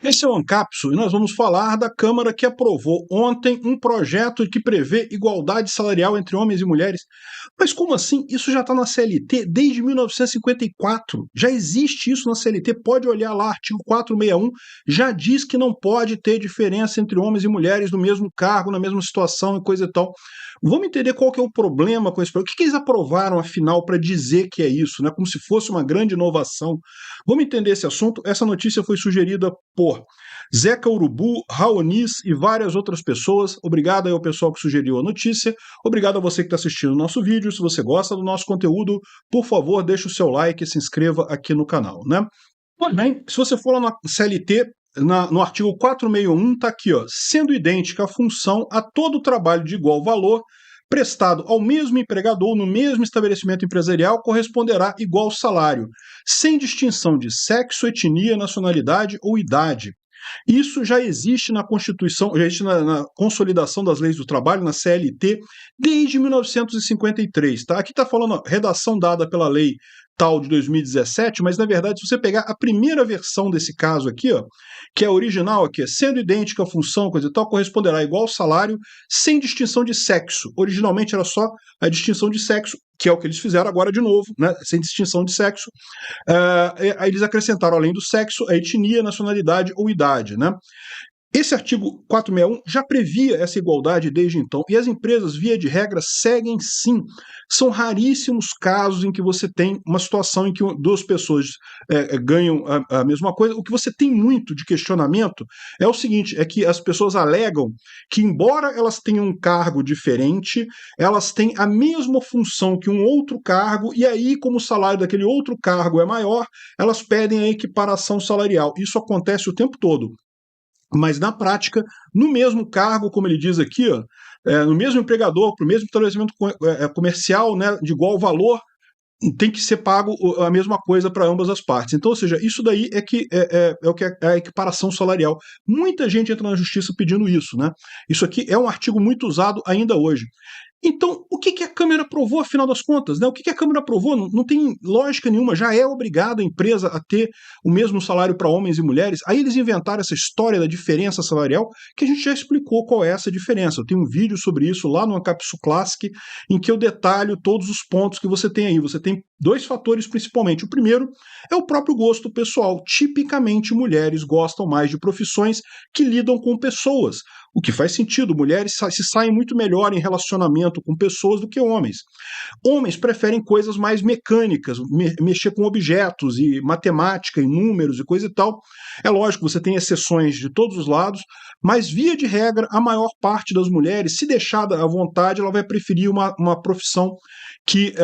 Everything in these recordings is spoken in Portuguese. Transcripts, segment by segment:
Esse é o Ancapso e nós vamos falar da Câmara que aprovou ontem um projeto que prevê igualdade salarial entre homens e mulheres. Mas como assim? Isso já está na CLT desde 1954. Já existe isso na CLT. Pode olhar lá, artigo 461, já diz que não pode ter diferença entre homens e mulheres no mesmo cargo, na mesma situação e coisa e tal. Vamos entender qual que é o problema com esse projeto. O que eles aprovaram, afinal, para dizer que é isso, né? Como se fosse uma grande inovação. Vamos entender esse assunto. Essa notícia foi sugerida por Zeca Urubu, Raonis e várias outras pessoas. Obrigado aí ao pessoal que sugeriu a notícia. Obrigado a você que está assistindo o nosso vídeo. Se você gosta do nosso conteúdo, por favor, deixe o seu like e se inscreva aqui no canal, né? Pois bem, se você for lá na CLT, no artigo 461, está aqui, ó, sendo idêntica a função a todo trabalho de igual valor prestado ao mesmo empregador no mesmo estabelecimento empresarial corresponderá igual salário, sem distinção de sexo, etnia, nacionalidade ou idade. Isso já existe na Constituição, já existe na Consolidação das Leis do Trabalho, na CLT, desde 1953. Tá? Aqui está falando a redação dada pela lei tal de 2017, mas na verdade, se você pegar a primeira versão desse caso aqui, ó, que é a original aqui, sendo idêntica a função, coisa e tal, corresponderá igual salário sem distinção de sexo. Originalmente era só a distinção de sexo, que é o que eles fizeram agora de novo, né, sem distinção de sexo. Aí eles acrescentaram, além do sexo, a etnia, nacionalidade ou idade, né? Esse artigo 461 já previa essa igualdade desde então, e as empresas, via de regra, seguem sim. São raríssimos casos em que você tem uma situação em que duas pessoas ganham a mesma coisa. O que você tem muito de questionamento é o seguinte, é que as pessoas alegam que, embora elas tenham um cargo diferente, elas têm a mesma função que um outro cargo, e aí, como o salário daquele outro cargo é maior, elas pedem a equiparação salarial. Isso acontece o tempo todo. Mas, na prática, no mesmo cargo, como ele diz aqui, ó, no mesmo empregador, para o mesmo estabelecimento comercial, né, de igual valor, tem que ser pago a mesma coisa para ambas as partes. Então, ou seja, isso daí é o que é a equiparação salarial. Muita gente entra na justiça pedindo isso, né? Isso aqui é um artigo muito usado ainda hoje. Então, o que a Câmara aprovou, afinal das contas? Né? O que a Câmara aprovou? Não tem lógica nenhuma, já é obrigada a empresa a ter o mesmo salário para homens e mulheres. Aí eles inventaram essa história da diferença salarial, que a gente já explicou qual é essa diferença. Eu tenho um vídeo sobre isso lá no Ancapsu Classic, em que eu detalho todos os pontos que você tem aí. Você tem dois fatores principalmente. O primeiro é o próprio gosto pessoal. Tipicamente, mulheres gostam mais de profissões que lidam com pessoas. O que faz sentido, mulheres se saem muito melhor em relacionamento com pessoas do que homens. Homens preferem coisas mais mecânicas, mexer com objetos e matemática e números e coisa e tal. É lógico, você tem exceções de todos os lados, mas via de regra, a maior parte das mulheres, se deixada à vontade, ela vai preferir uma profissão que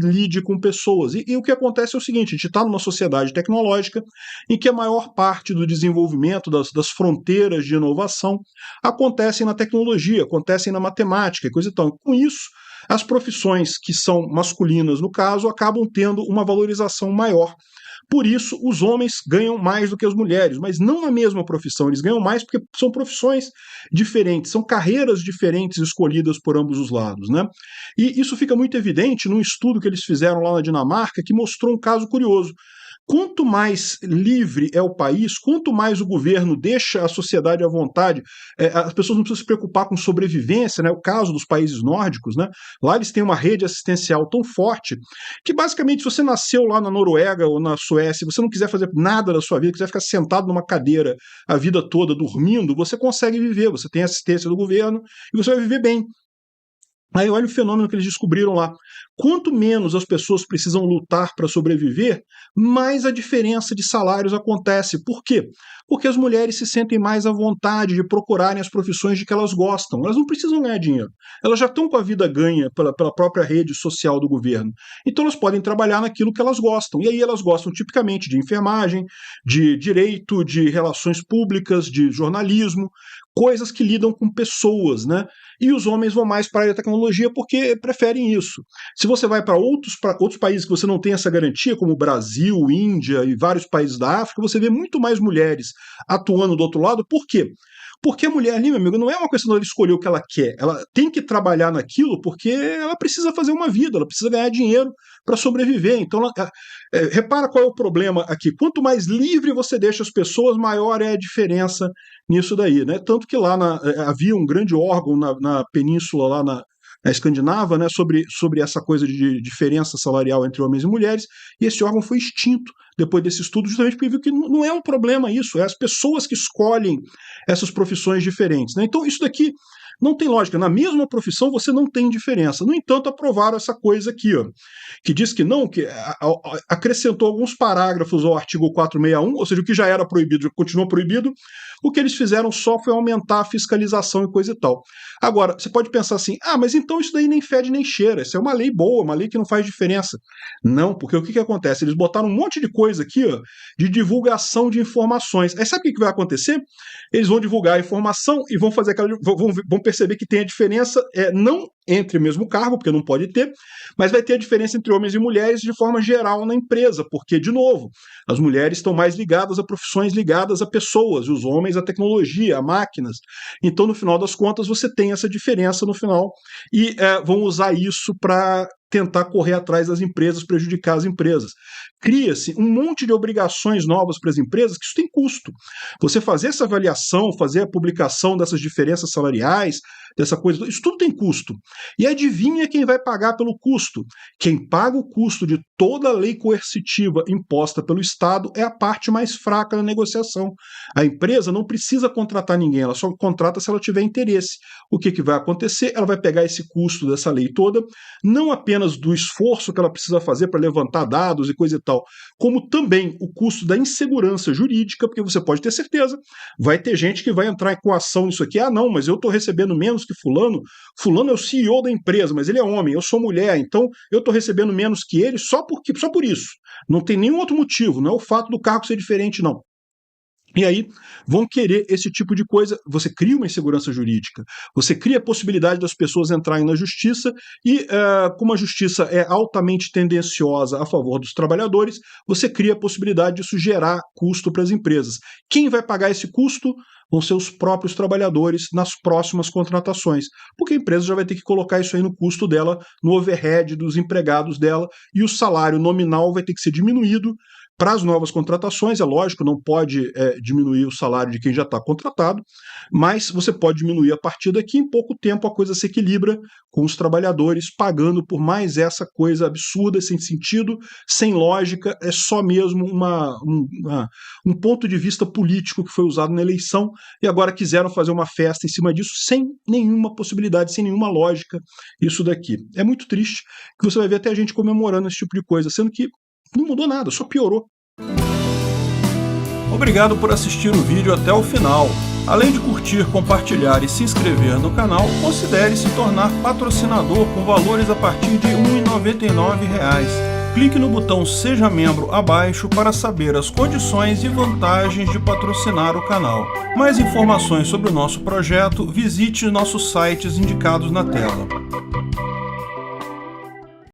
lide com pessoas. E o que acontece é o seguinte, a gente está numa sociedade tecnológica em que a maior parte do desenvolvimento das fronteiras de inovação acontecem na tecnologia, acontecem na matemática e coisa e tal. Com isso, as profissões que são masculinas, no caso, acabam tendo uma valorização maior. Por isso, os homens ganham mais do que as mulheres, mas não na mesma profissão. Eles ganham mais porque são profissões diferentes, são carreiras diferentes escolhidas por ambos os lados, né? E isso fica muito evidente num estudo que eles fizeram lá na Dinamarca, que mostrou um caso curioso. Quanto mais livre é o país, quanto mais o governo deixa a sociedade à vontade, as pessoas não precisam se preocupar com sobrevivência, né? O caso dos países nórdicos, né? Lá eles têm uma rede assistencial tão forte que, basicamente, se você nasceu lá na Noruega ou na Suécia, você não quiser fazer nada da sua vida, quiser ficar sentado numa cadeira a vida toda dormindo, você consegue viver, você tem assistência do governo e você vai viver bem. Aí olha o fenômeno que eles descobriram lá. Quanto menos as pessoas precisam lutar para sobreviver, mais a diferença de salários acontece. Por quê? Porque as mulheres se sentem mais à vontade de procurarem as profissões de que elas gostam. Elas não precisam ganhar dinheiro. Elas já estão com a vida ganha pela própria rede social do governo. Então elas podem trabalhar naquilo que elas gostam. E aí elas gostam tipicamente de enfermagem, de direito, de relações públicas, de jornalismo, coisas que lidam com pessoas, né? E os homens vão mais para a área da tecnologia porque preferem isso. Se você vai para outros países que você não tem essa garantia, como Brasil, Índia e vários países da África, você vê muito mais mulheres atuando do outro lado. Por quê? Porque a mulher ali, meu amigo, não é uma questão dela escolher o que ela quer. Ela tem que trabalhar naquilo porque ela precisa fazer uma vida, ela precisa ganhar dinheiro para sobreviver. Então, repara qual é o problema aqui. Quanto mais livre você deixa as pessoas, maior é a diferença nisso daí, né? Tanto que lá havia um grande órgão na península, lá na Escandinava, né, sobre essa coisa de diferença salarial entre homens e mulheres, e esse órgão foi extinto depois desse estudo, justamente porque viu que não é um problema isso, é as pessoas que escolhem essas profissões diferentes, né? Então isso daqui não tem lógica. Na mesma profissão você não tem diferença. No entanto, aprovaram essa coisa aqui, ó, que diz que não, que acrescentou alguns parágrafos ao artigo 461, ou seja, o que já era proibido, já continua proibido. O que eles fizeram só foi aumentar a fiscalização e coisa e tal. Agora, você pode pensar assim, mas então isso daí nem fede nem cheira, isso é uma lei boa, uma lei que não faz diferença. Não, porque o que acontece? Eles botaram um monte de coisa aqui, ó, de divulgação de informações. Aí sabe o que vai acontecer? Eles vão divulgar a informação e vão fazer vão perceber que tem a diferença, não entre o mesmo cargo, porque não pode ter, mas vai ter a diferença entre homens e mulheres de forma geral na empresa, porque, de novo, as mulheres estão mais ligadas a profissões ligadas a pessoas, e os homens a tecnologia, a máquinas. Então, no final das contas, você tem essa diferença no final, e vão usar isso para tentar correr atrás das empresas, prejudicar as empresas. Cria-se um monte de obrigações novas para as empresas, que isso tem custo. Você fazer essa avaliação, fazer a publicação dessas diferenças salariais, dessa coisa, isso tudo tem custo. E adivinha quem vai pagar pelo custo? Quem paga o custo de toda a lei coercitiva imposta pelo Estado é a parte mais fraca da negociação. A empresa não precisa contratar ninguém, ela só contrata se ela tiver interesse. O que vai acontecer? Ela vai pegar esse custo dessa lei toda, não apenas do esforço que ela precisa fazer para levantar dados e coisa e tal, como também o custo da insegurança jurídica, porque você pode ter certeza, vai ter gente que vai entrar com ação nisso aqui, não, mas eu estou recebendo menos que fulano é o CEO da empresa, mas ele é homem, eu sou mulher, então eu estou recebendo menos que ele só por isso. Não tem nenhum outro motivo, não é o fato do cargo ser diferente, não. E aí vão querer esse tipo de coisa, você cria uma insegurança jurídica, você cria a possibilidade das pessoas entrarem na justiça e, como a justiça é altamente tendenciosa a favor dos trabalhadores, você cria a possibilidade disso gerar custo para as empresas. Quem vai pagar esse custo? Vão ser os próprios trabalhadores nas próximas contratações, porque a empresa já vai ter que colocar isso aí no custo dela, no overhead dos empregados dela, e o salário nominal vai ter que ser diminuído para as novas contratações. É lógico, não pode diminuir o salário de quem já está contratado, mas você pode diminuir a partir daqui. Em pouco tempo a coisa se equilibra com os trabalhadores pagando por mais essa coisa absurda, sem sentido, sem lógica, é só mesmo um ponto de vista político que foi usado na eleição, e agora quiseram fazer uma festa em cima disso sem nenhuma possibilidade, sem nenhuma lógica, isso daqui. É muito triste que você vai ver até a gente comemorando esse tipo de coisa, sendo que não mudou nada, só piorou. Obrigado por assistir o vídeo até o final. Além de curtir, compartilhar e se inscrever no canal, considere se tornar patrocinador com valores a partir de R$ 1,99. Clique no botão Seja Membro abaixo para saber as condições e vantagens de patrocinar o canal. Mais informações sobre o nosso projeto, visite nossos sites indicados na tela.